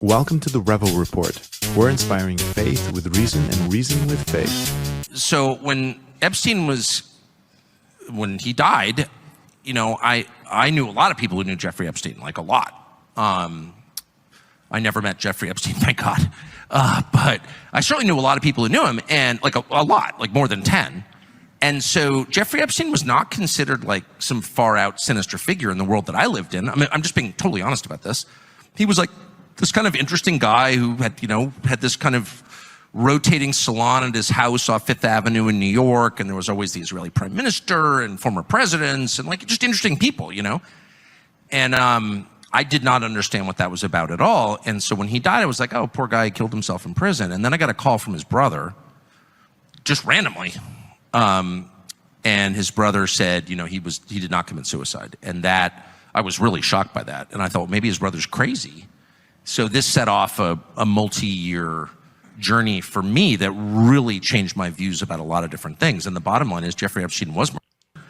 Welcome to the Revo Report. We're inspiring faith with reason and reason with faith. So when he died, you know, I knew a lot of people who knew Jeffrey Epstein, like a lot. I never met Jeffrey Epstein, thank God. But I certainly knew a lot of people who knew him, and like a lot, like more than 10. And so Jeffrey Epstein was not considered like some far out sinister figure in the world that I lived in. I mean, I'm just being totally honest about this. He was like this kind of interesting guy who had this kind of rotating salon at his house off Fifth Avenue in New York. And there was always the Israeli prime minister and former presidents and like just interesting people, you know? And I did not understand what that was about at all. And so when he died, I was like, oh, poor guy, he killed himself in prison. And then I got a call from his brother, just randomly. And his brother said, you know, he did not commit suicide. And that, I was really shocked by that. And I thought, maybe his brother's crazy. So this set off a multi-year journey for me that really changed my views about a lot of different things. And the bottom line is Jeffrey Epstein was murdered.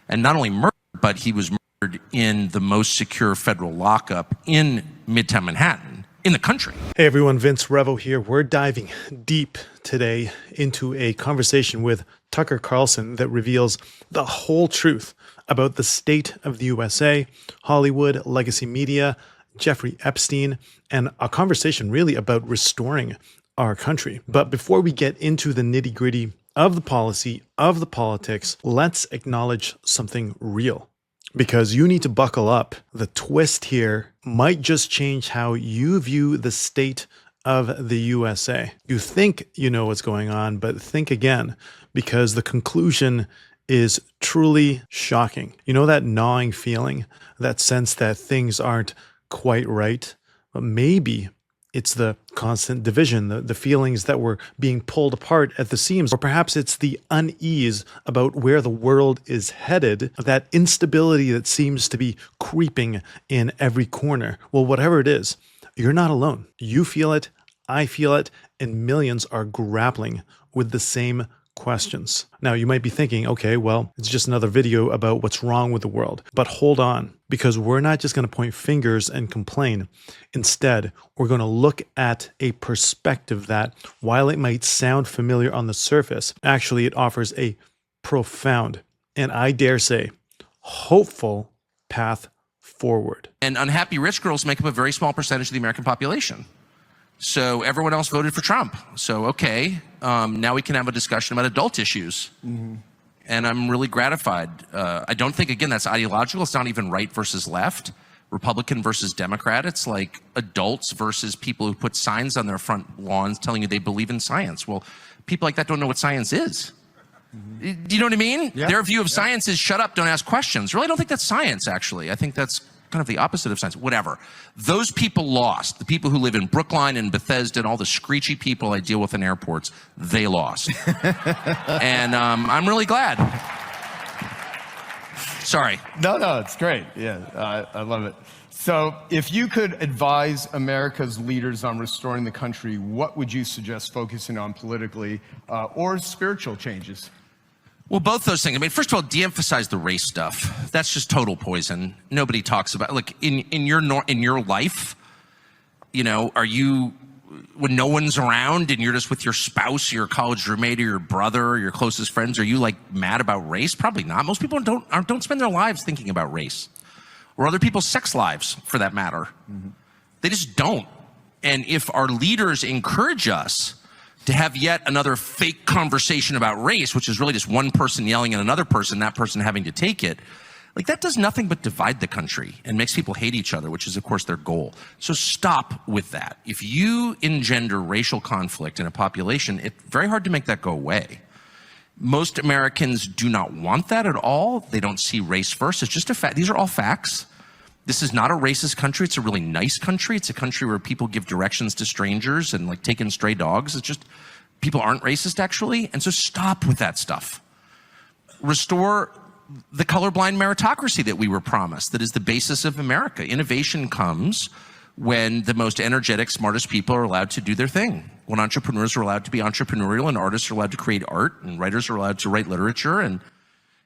And not only murdered, but he was murdered in the most secure federal lockup in Midtown Manhattan, in the country. Hey everyone, Vince Revo here. We're diving deep today into a conversation with Tucker Carlson that reveals the whole truth about the state of the USA, Hollywood, legacy media, Jeffrey Epstein, and a conversation really about restoring our country. But before we get into the nitty-gritty of the policy, of the politics, let's acknowledge something real. Because you need to buckle up. The twist here might just change how you view the state of the USA. You think you know what's going on, but think again, because the conclusion is truly shocking. You know that gnawing feeling, that sense that things aren't quite right? But maybe it's the constant division, the feelings that we're being pulled apart at the seams, or perhaps it's the unease about where the world is headed, that instability that seems to be creeping in every corner. Well, whatever it is, you're not alone. You feel it, I feel it, and millions are grappling with the same questions. Now, you might be thinking, okay, well, it's just another video about what's wrong with the world. But hold on, because we're not just going to point fingers and complain. Instead, we're going to look at a perspective that, while it might sound familiar on the surface, actually it offers a profound, and I dare say, hopeful path forward. And unhappy rich girls make up a very small percentage of the American population. So everyone else voted for Trump. So, okay, now we can have a discussion about adult issues. Mm-hmm. And I'm really gratified. I don't think, again, that's ideological. It's not even right versus left, Republican versus Democrat. It's like adults versus people who put signs on their front lawns telling you they believe in science. Well, people like that don't know what science is. Mm-hmm. Do you know what I mean? Yeah. Their view of science is shut up, don't ask questions. Really, I don't think that's science, actually. I think that's kind of the opposite of science, whatever. Those people lost. The people who live in Brookline and Bethesda and all the screechy people I deal with in airports, they lost. And I'm really glad. Sorry. No, it's great. Yeah, I love it. So if you could advise America's leaders on restoring the country, what would you suggest focusing on politically or spiritual changes? Well, both those things. I mean, first of all, de-emphasize the race stuff. That's just total poison. Nobody talks about, like, in your life, you know, are you, when no one's around and you're just with your spouse, your college roommate, or your brother, or your closest friends, are you like mad about race? Probably not. Most people don't spend their lives thinking about race or other people's sex lives, for that matter. Mm-hmm. They just don't. And if our leaders encourage us to have yet another fake conversation about race, which is really just one person yelling at another person, that person having to take it, like that does nothing but divide the country and makes people hate each other, which is of course their goal. So stop with that. If you engender racial conflict in a population, it's very hard to make that go away. Most Americans do not want that at all. They don't see race first. It's just a fact. These are all facts. This is not a racist country. It's a really nice country. It's a country where people give directions to strangers and like take in stray dogs. It's just, people aren't racist actually. And so stop with that stuff. Restore the colorblind meritocracy that we were promised, that is the basis of America. Innovation comes when the most energetic, smartest people are allowed to do their thing. When entrepreneurs are allowed to be entrepreneurial and artists are allowed to create art and writers are allowed to write literature and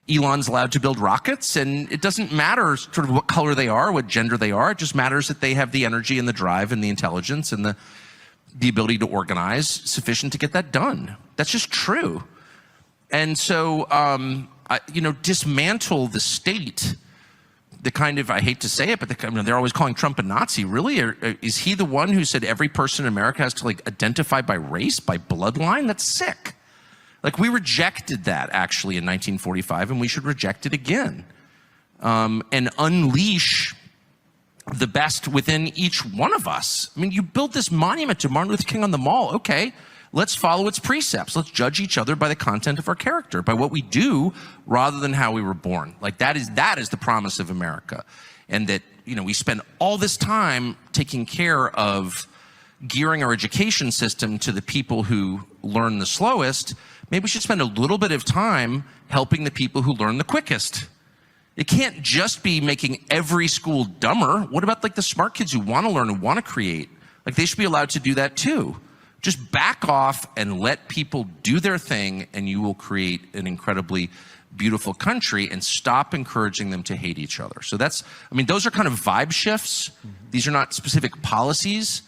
Elon's allowed to build rockets, and it doesn't matter sort of what color they are, what gender they are. It just matters that they have the energy and the drive and the intelligence and the ability to organize sufficient to get that done. That's just true. And so, dismantle the state, the kind of, I hate to say it, but they're always calling Trump a Nazi. Really? Is he the one who said every person in America has to identify by race, by bloodline? That's sick. We rejected that actually in 1945, and we should reject it again. And unleash the best within each one of us. You built this monument to Martin Luther King on the Mall. Okay, let's follow its precepts. Let's judge each other by the content of our character, by what we do rather than how we were born. That is the promise of America. And that, we spend all this time taking care of gearing our education system to the people who learn the slowest. Maybe we should spend a little bit of time helping the people who learn the quickest. It can't just be making every school dumber. What about the smart kids who want to learn and want to create? They should be allowed to do that too. Just back off and let people do their thing, and you will create an incredibly beautiful country, and stop encouraging them to hate each other. So those are kind of vibe shifts. These are not specific policies.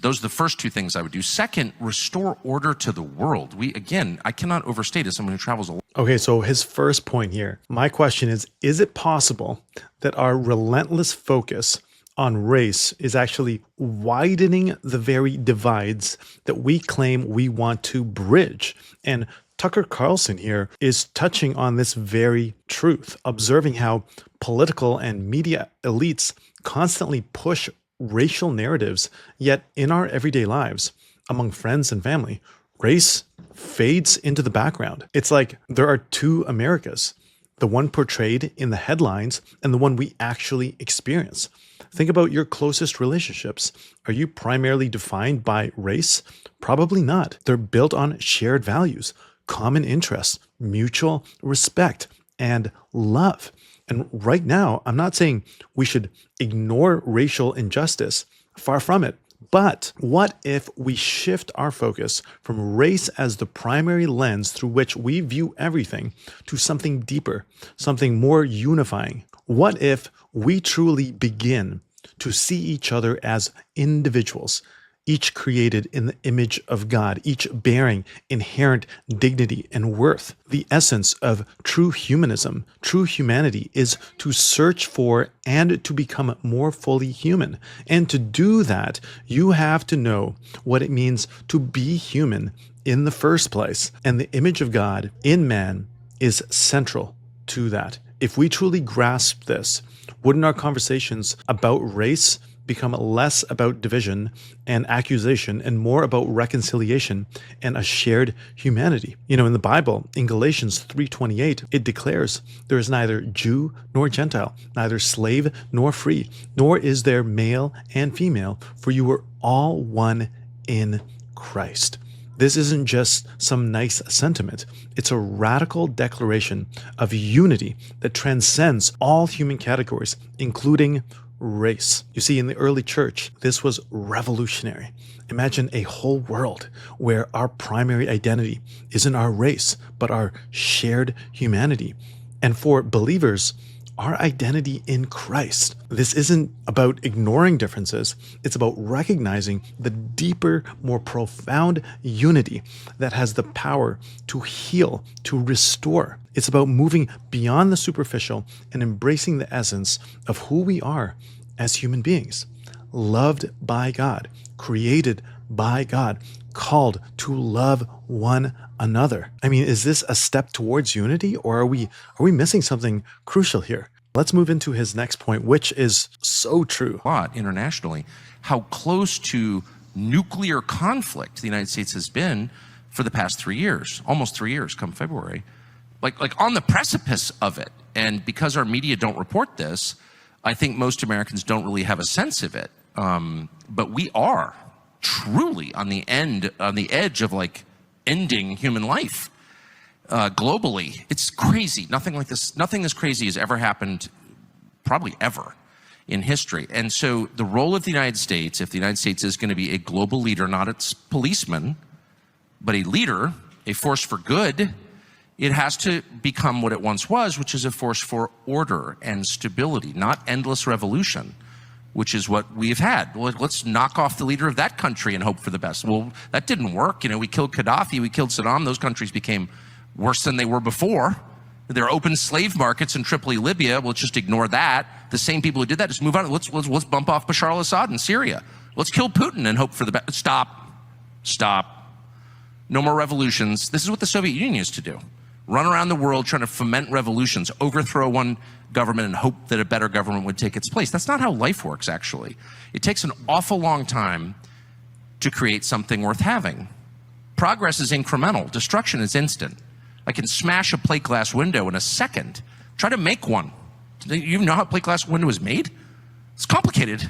Those are the first two things I would do. Second, restore order to the world. I cannot overstate as someone who travels a lot. Okay, so his first point here, my question is it possible that our relentless focus on race is actually widening the very divides that we claim we want to bridge? And Tucker Carlson here is touching on this very truth, observing how political and media elites constantly push racial narratives, yet in our everyday lives, among friends and family, race fades into the background. It's like there are two Americas, the one portrayed in the headlines and the one we actually experience. Think about your closest relationships. Are you primarily defined by race? Probably not. They're built on shared values, common interests, mutual respect, and love. And right now, I'm not saying we should ignore racial injustice. Far from it. But what if we shift our focus from race as the primary lens through which we view everything to something deeper, something more unifying? What if we truly begin to see each other as individuals, each created in the image of God, each bearing inherent dignity and worth? The essence of true humanism, true humanity, is to search for and to become more fully human. And to do that, you have to know what it means to be human in the first place. And the image of God in man is central to that. If we truly grasp this, wouldn't our conversations about race become less about division and accusation and more about reconciliation and a shared humanity? In the Bible, in Galatians 3:28, it declares there is neither Jew nor Gentile, neither slave nor free, nor is there male and female, for you are all one in Christ. This isn't just some nice sentiment. It's a radical declaration of unity that transcends all human categories, including race. You see, in the early church, this was revolutionary. Imagine a whole world where our primary identity isn't our race, but our shared humanity. And for believers, our identity in Christ. This isn't about ignoring differences. It's about recognizing the deeper, more profound unity that has the power to heal, to restore. It's about moving beyond the superficial and embracing the essence of who we are as human beings, loved by God, created by God, called to love one another. Is this a step towards unity, or are we missing something crucial here? Let's move into his next point, which is so true. A lot internationally, how close to nuclear conflict the United States has been for the past 3 years, almost 3 years come February, like on the precipice of it. And because our media don't report this, I think most Americans don't really have a sense of it. But we are truly on the edge of ending human life globally. It's crazy. Nothing as crazy has ever happened, probably ever, in history. And so the role of the United States, if the United States is going to be a global leader, not its policeman, but a leader, a force for good, It has to become what it once was, which is a force for order and stability, not endless revolution, which is what we've had. Well, let's knock off the leader of that country and hope for the best. Well, that didn't work. We killed Gaddafi, we killed Saddam. Those countries became worse than they were before. There are open slave markets in Tripoli, Libya. We'll just ignore that. The same people who did that, just move on. Let's bump off Bashar al-Assad in Syria. Let's kill Putin and hope for the best. Stop. No more revolutions. This is what the Soviet Union used to do. Run around the world trying to foment revolutions, overthrow one government and hope that a better government would take its place. That's not how life works, actually. It takes an awful long time to create something worth having. Progress is incremental. Destruction is instant. I can smash a plate glass window in a second. Try to make one. Do you know how a plate glass window is made? It's complicated,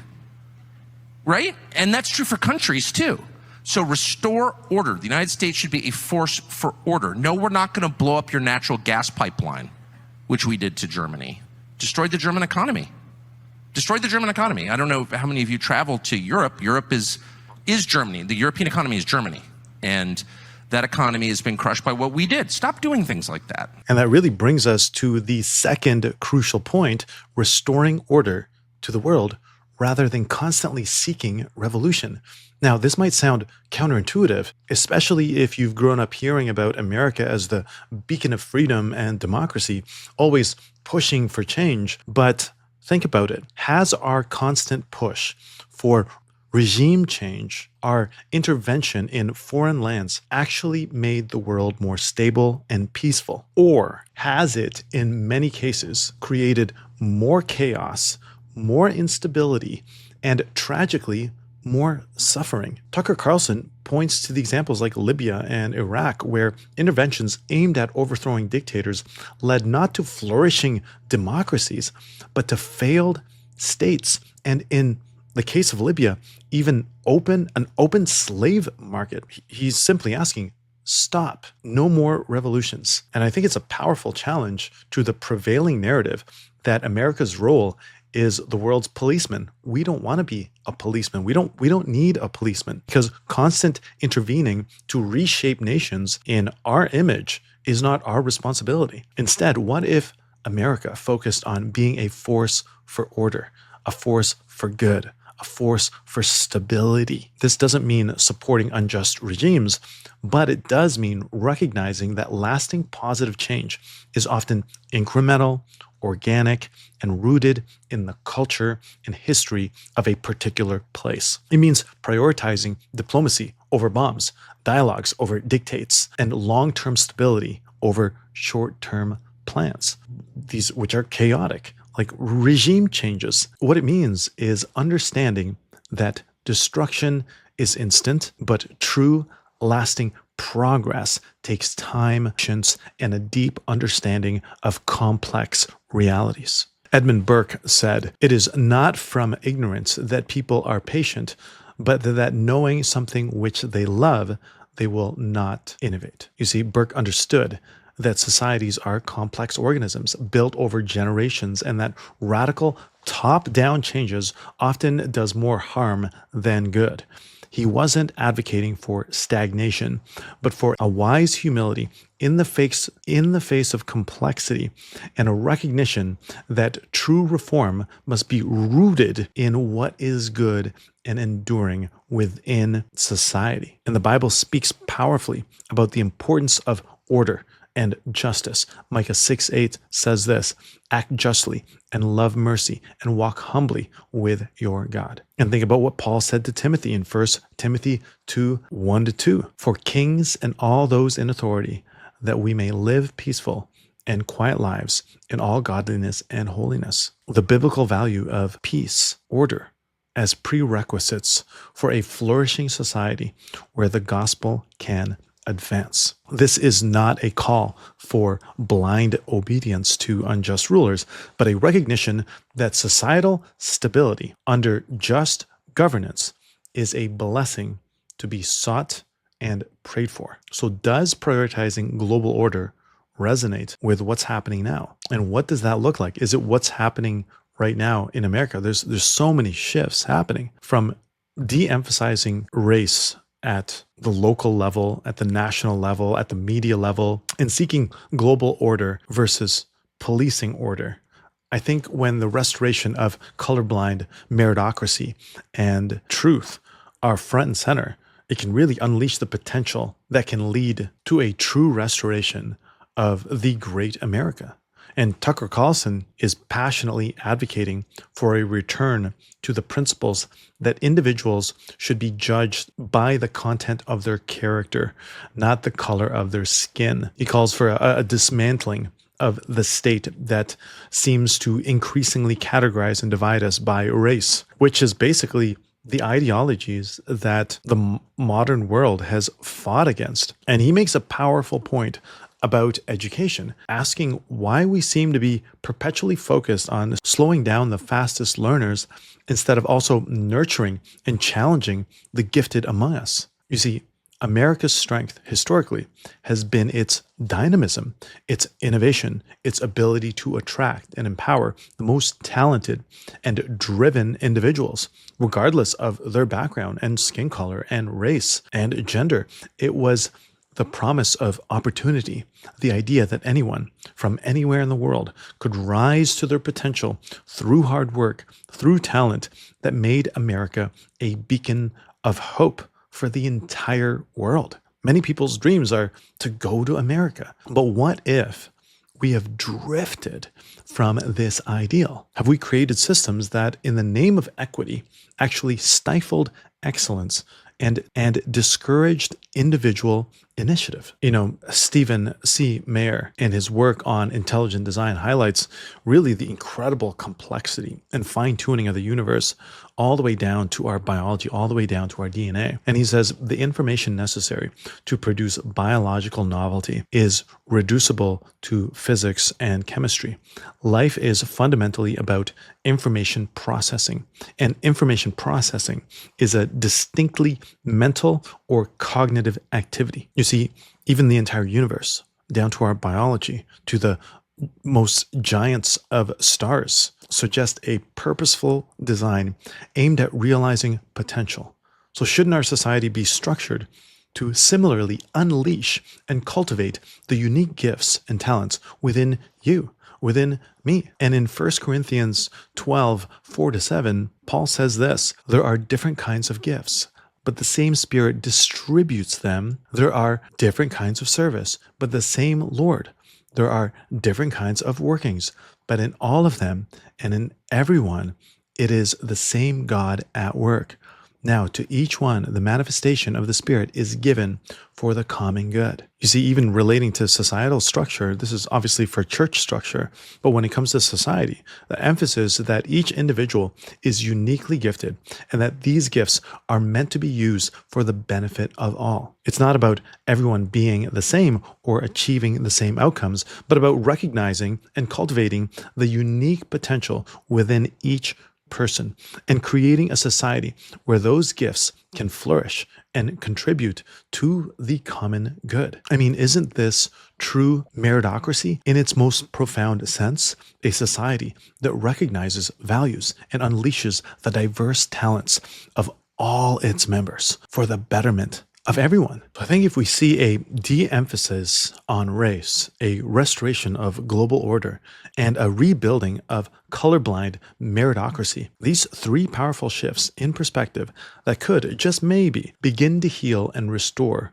right? And that's true for countries too. So restore order. The United States should be a force for order. No, we're not going to blow up your natural gas pipeline, which we did to Germany. Destroyed the German economy. Destroyed the German economy. I don't know how many of you travel to Europe. Europe is Germany. The European economy is Germany. And that economy has been crushed by what we did. Stop doing things like that. And that really brings us to the second crucial point, restoring order to the world rather than constantly seeking revolution. Now, this might sound counterintuitive, especially if you've grown up hearing about America as the beacon of freedom and democracy, always pushing for change. But think about it. Has our constant push for regime change, our intervention in foreign lands, actually made the world more stable and peaceful? Or has it, in many cases, created more chaos, more instability, and tragically, more suffering? Tucker Carlson points to the examples like Libya and Iraq, where interventions aimed at overthrowing dictators led not to flourishing democracies, but to failed states. And in the case of Libya, even an open slave market. He's simply asking, stop, no more revolutions. And I think it's a powerful challenge to the prevailing narrative that America's role is the world's policeman. We don't want to be a policeman. We don't need a policeman, because constant intervening to reshape nations in our image is not our responsibility. Instead, what if America focused on being a force for order, a force for good, a force for stability? This doesn't mean supporting unjust regimes, but it does mean recognizing that lasting positive change is often incremental, organic, and rooted in the culture and history of a particular place. It means prioritizing diplomacy over bombs, dialogues over dictates, and long-term stability over short-term plans, these which are chaotic, like regime changes. What it means is understanding that destruction is instant, but true, lasting progress takes time, patience, and a deep understanding of complex realities. Edmund Burke said, "It is not from ignorance that people are patient, but that knowing something which they love, they will not innovate." You see, Burke understood that societies are complex organisms built over generations, and that radical top-down changes often does more harm than good. He wasn't advocating for stagnation, but for a wise humility in the face of complexity, and a recognition that true reform must be rooted in what is good and enduring within society. And the Bible speaks powerfully about the importance of order and justice. Micah 6:8 says this, "Act justly and love mercy and walk humbly with your God." And think about what Paul said to Timothy in 1 Timothy 2:1-2. "For kings and all those in authority, that we may live peaceful and quiet lives in all godliness and holiness." The biblical value of peace, order, as prerequisites for a flourishing society where the gospel can advance. This is not a call for blind obedience to unjust rulers, but a recognition that societal stability under just governance is a blessing to be sought and prayed for. So does prioritizing global order resonate with what's happening now? And what does that look like? Is it what's happening right now in America? There's so many shifts happening, from de-emphasizing race at the local level, at the national level, at the media level, and seeking global order versus policing order. I think when the restoration of colorblind meritocracy and truth are front and center, it can really unleash the potential that can lead to a true restoration of the great America. And Tucker Carlson is passionately advocating for a return to the principles that individuals should be judged by the content of their character, not the color of their skin. He calls for a dismantling of the state that seems to increasingly categorize and divide us by race, which is basically the ideologies that the modern world has fought against. And he makes a powerful point about education, asking why we seem to be perpetually focused on slowing down the fastest learners instead of also nurturing and challenging the gifted among us. You see, America's strength historically has been its dynamism, its innovation, its ability to attract and empower the most talented and driven individuals, regardless of their background and skin color and race and gender. It was the promise of opportunity, the idea that anyone from anywhere in the world could rise to their potential through hard work, through talent, that made America a beacon of hope for the entire world. Many people's dreams are to go to America. But what if we have drifted from this ideal? Have we created systems that, in the name of equity, actually stifled excellence and discouraged individual initiative? You know, Stephen C. Mayer in his work on intelligent design highlights really the incredible complexity and fine-tuning of the universe, all the way down to our biology, all the way down to our DNA. And he says the information necessary to produce biological novelty is reducible to physics and chemistry. Life is fundamentally about information processing, and information processing is a distinctly mental or cognitive activity. You see, even the entire universe, down to our biology, to the most giants of stars, suggest a purposeful design aimed at realizing potential. So shouldn't our society be structured to similarly unleash and cultivate the unique gifts and talents within you, within me? And in 1 Corinthians 12, 4-7, Paul says this: there are different kinds of gifts, but the same Spirit distributes them. There are different kinds of service, but the same Lord. There are different kinds of workings, but in all of them and in everyone, it is the same God at work. Now, to each one, the manifestation of the Spirit is given for the common good. You see, even relating to societal structure, this is obviously for church structure, but when it comes to society, the emphasis is that each individual is uniquely gifted and that these gifts are meant to be used for the benefit of all. It's not about everyone being the same or achieving the same outcomes, but about recognizing and cultivating the unique potential within each person and creating a society where those gifts can flourish and contribute to the common good. I mean, isn't this true meritocracy in its most profound sense? A society that recognizes, values, and unleashes the diverse talents of all its members for the betterment of everyone. I think if we see a de-emphasis on race, a restoration of global order, and a rebuilding of colorblind meritocracy, these three powerful shifts in perspective that could just maybe begin to heal and restore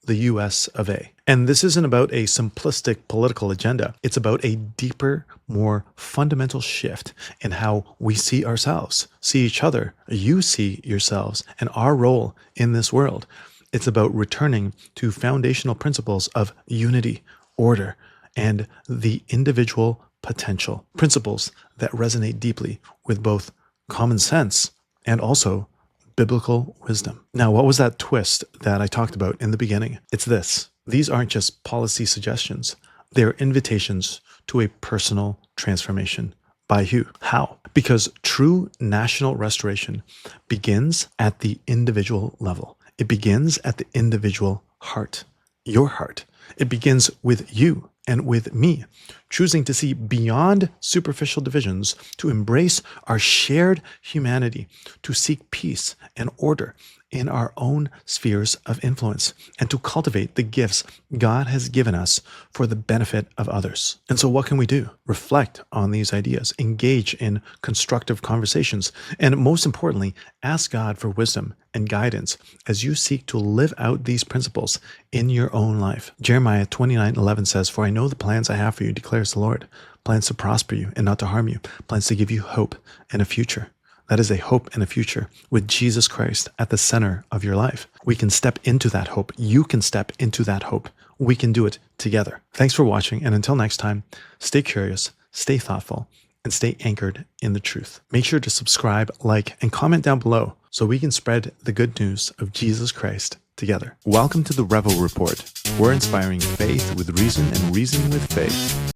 the US of A. And this isn't about a simplistic political agenda. It's about a deeper, more fundamental shift in how we see ourselves, see each other, you see yourselves, and our role in this world. It's about returning to foundational principles of unity, order, and the individual potential. Principles that resonate deeply with both common sense and also biblical wisdom. Now, what was that twist that I talked about in the beginning? It's this. These aren't just policy suggestions. They're invitations to a personal transformation. By who? How? Because true national restoration begins at the individual level. It begins at the individual heart, your heart. It begins with you and with me. choosing to see beyond superficial divisions, to embrace our shared humanity, to seek peace and order in our own spheres of influence, and to cultivate the gifts God has given us for the benefit of others. And so what can we do? Reflect on these ideas, engage in constructive conversations, and most importantly, ask God for wisdom and guidance as you seek to live out these principles in your own life. Jeremiah 29:11 says, "For I know the plans I have for you, declares the Lord, plans to prosper you and not to harm you, plans to give you hope and a future." That is a hope and a future with Jesus Christ at the center of your life. We can step into that hope. You can step into that hope. We can do it together. Thanks for watching. And until next time, stay curious, stay thoughtful, and stay anchored in the truth. Make sure to subscribe, like, and comment down below so we can spread the good news of Jesus Christ together. Welcome to the Revo Report. We're inspiring faith with reason and reason with faith.